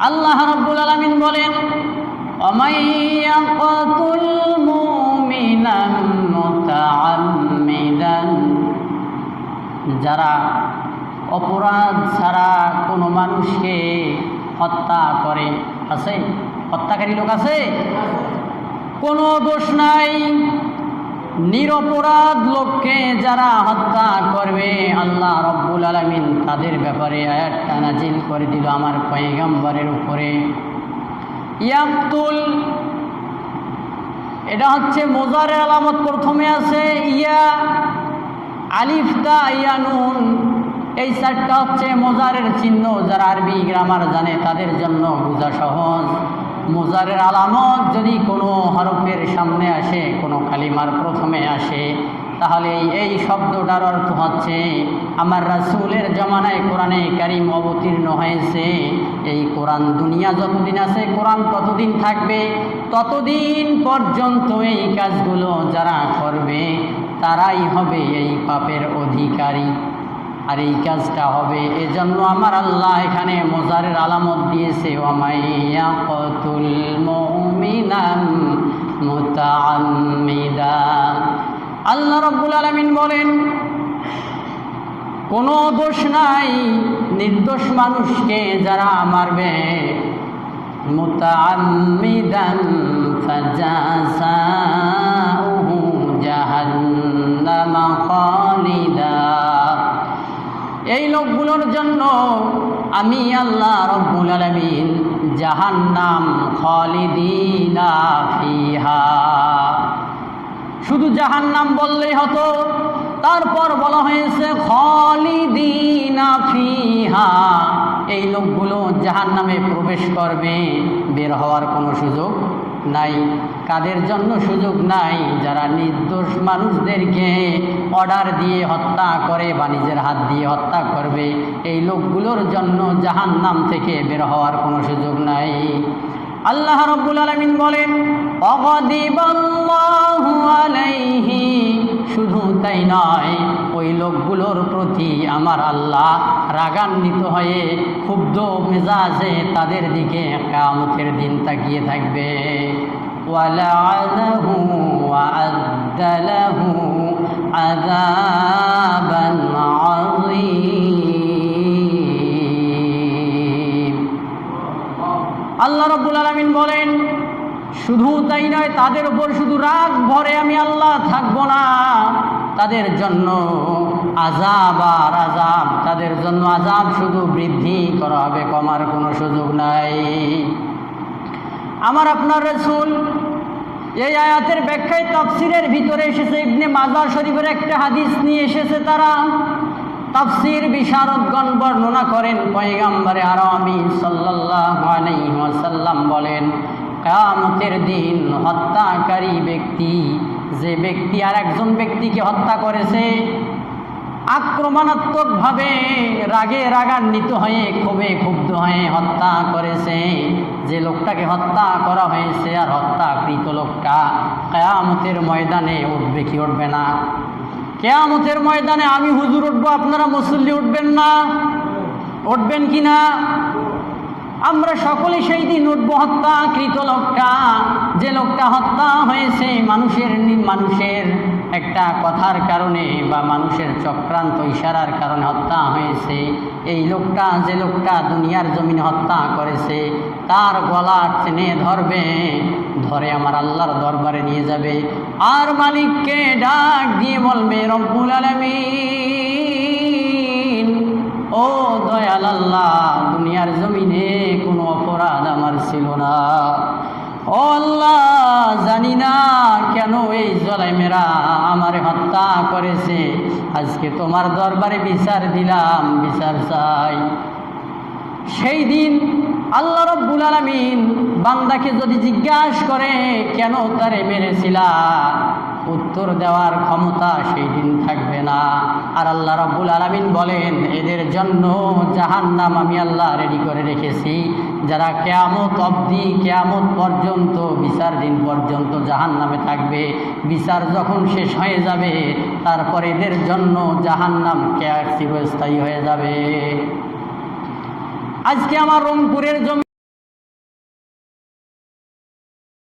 আল্লাহ রাব্বুল আলামিন বলেন, ওয়ামাইয়াকুতুল মুমিনান মুতাআম্মিদান, যারা অপরাধ ছাড়া কোনো মানুষকে হত্যা করে, আছে হত্যাকারী লোক আছে, কোনো দোষ নাই, নিরপরাধ লোককে যারা হত্যা করবে, আল্লাহ রাব্বুল আলামিন তাদের ব্যাপারে আয়াতটা নাজিল করে দিল আমার পয়গম্বরের উপরে। ইয়াকতুল, এটা হচ্ছে মোজারের আলামত, প্রথমে আছে ইয়া, আলিফ তা ইয়া নুন, এই চারটা হচ্ছে মোজারের চিহ্ন। যারা আরবি গ্রামার জানে তাদের জন্য বোঝা সহজ। মোজারের আলামত যদি কোনো হরফের সামনে আসে, কোনো কালিমার প্রথমে আসে, তাহলে এই শব্দটার অর্থ হচ্ছে আমার রাসূলের জমানায় কোরআনে কারিম অবতীর্ণ হয়েছে। এই কোরআন দুনিয়া যতদিন আছে, কোরআন ততদিন থাকবে, ততদিন পর্যন্ত এই কাজগুলো যারা করবে তারাই হবে এই পাপের অধিকারী, আর এই কাজটা হবে। এজন্য আমার আল্লাহ এখানে মোজারের আলামত দিয়েছে, ওয়ামাইয়াকুতুল মুমিনান মুতাআম্মিদান। আল্লাহ রাব্বুল আলামিন বলেন, কোনো দোষ নাই, নির্দোষ মানুষকে যারা মারবে, মুতাআম্মিদান ফাজাযাউহু জাহান্নাম খালিদা, এই লোকগুলোর জন্য আমি আল্লাহ রাব্বুল আলামিন জাহান্নাম খালিদিনা ফিহা, শুধু জাহান্নাম বললেই হতো, তারপর বলা হয়েছে খালিদিনা ফিহা, এই লোকগুলো জাহান্নামে প্রবেশ করবে, বের হওয়ার কোনো সুযোগ নাই। কাদের জন্য সুযোগ নাই? যারা নির্দোষ মানুষদেরকে অর্ডার দিয়ে হত্যা করে বা নিজের হাত দিয়ে হত্যা করবে, এই লোকগুলোর জন্য জাহান্নাম থেকে বের হওয়ার কোনো সুযোগ নাই। আল্লাহ রাব্বুল আলামিন বলেন, ওয়াগাদিবাল্লাহু আলাইহি, শুধু তাই নয়, ওই লোকগুলোর প্রতি আমার আল্লাহ রাগান্বিত হয়ে ক্ষুব্ধ মেজাজে তাদের দিকে কিয়ামতের দিন তাকিয়ে থাকবে। ওয়ালাআনাহু ওয়াআদ্দা লাহু আযাবান আযীম। আল্লাহ রাব্বুল আলামিন বলেন, শুধু তাই নয়, তাদের উপর শুধু রাগ ভরে আমি আল্লাহ থাকবো না, তাদের জন্য আযাব আর আযাব, তাদের জন্য আযাব শুধু বৃদ্ধি করা হবে, কমার কোনো সুযোগ নাই। আমার আপনার রাসূল এই আয়াতের ব্যাখ্যায় তাফসীরের ভিতরে এসেছে, ইবনে মাজাহ শরীফের একটা হাদিস নিয়ে এসেছে তারা। তাফসীর বিশারদগণ বর্ণনা করেন, পয়গম্বরে আরবি সাল্লাল্লাহু আলাইহি ওয়াসাল্লাম বলেন, কিয়ামতের দিন হত্যাকারী ব্যক্তি, যে ব্যক্তি আর একজন ব্যক্তিকে হত্যা করেছে, আক্রমণাত্মকভাবে রাগে রাগান্বিত হয়ে ক্ষোভে ক্ষুব্ধ হয়ে হত্যা করেছে, যে লোকটাকে হত্যা করা হয়েছে আর হত্যাকৃত লোকটা কিয়ামতের ময়দানে উঠবে কি উঠবে না? কিয়ামতের ময়দানে আমি হুজুর উঠবো, আপনারা মুসল্লি উঠবেন না? উঠবেন কি না? আমরা সকলে সেই দিন উঠবো। হত্যাকৃত লোকটা, যে লোকটা হত্যা হয়েছে মানুষের একটা কথার কারণে বা মানুষের চক্রান্ত ইশারার কারণে হত্যা হয়েছে, এই লোকটা, যে লোকটা দুনিয়ার জমিনে হত্যা করেছে, তার গলা টেনে ধরবে, ধরে আমার আল্লাহর দরবারে নিয়ে যাবে, আর মালিককে ডাক দিয়ে বলবে, রব্বুল আলামিন, ও দয়াল আল্লাহ, দুনিয়ার জমিনে কোনো অপরাধ আমার ছিল না, ও আল্লাহ, জানি না কেন এই জালেমেরা আমারে হত্যা করেছে, আজকে তোমার দরবারে বিচার দিলাম, বিচার চাই। সেই দিন আল্লাহ রাব্বুল আলামিন বান্দাকে যদি জিজ্ঞাসা করে কেন তারে মেরেছিলা, উত্তর দেওয়ার ক্ষমতা সেই দিন থাকবে না। আর আল্লাহ রাব্বুল আলামিন বলেন, এদের জন্য জাহান্নাম আমি আল্লাহ রেডি করে রেখেছি, যারা কিয়ামত অবধি, কিয়ামত পর্যন্ত, বিচার দিন পর্যন্ত জাহান্নামে থাকবে। বিচার যখন শেষ হয়ে যাবে, তারপর এদের জন্য জাহান্নাম চিরস্থায়ী হয়ে যাবে। আজকে আমার রংপুরের জমি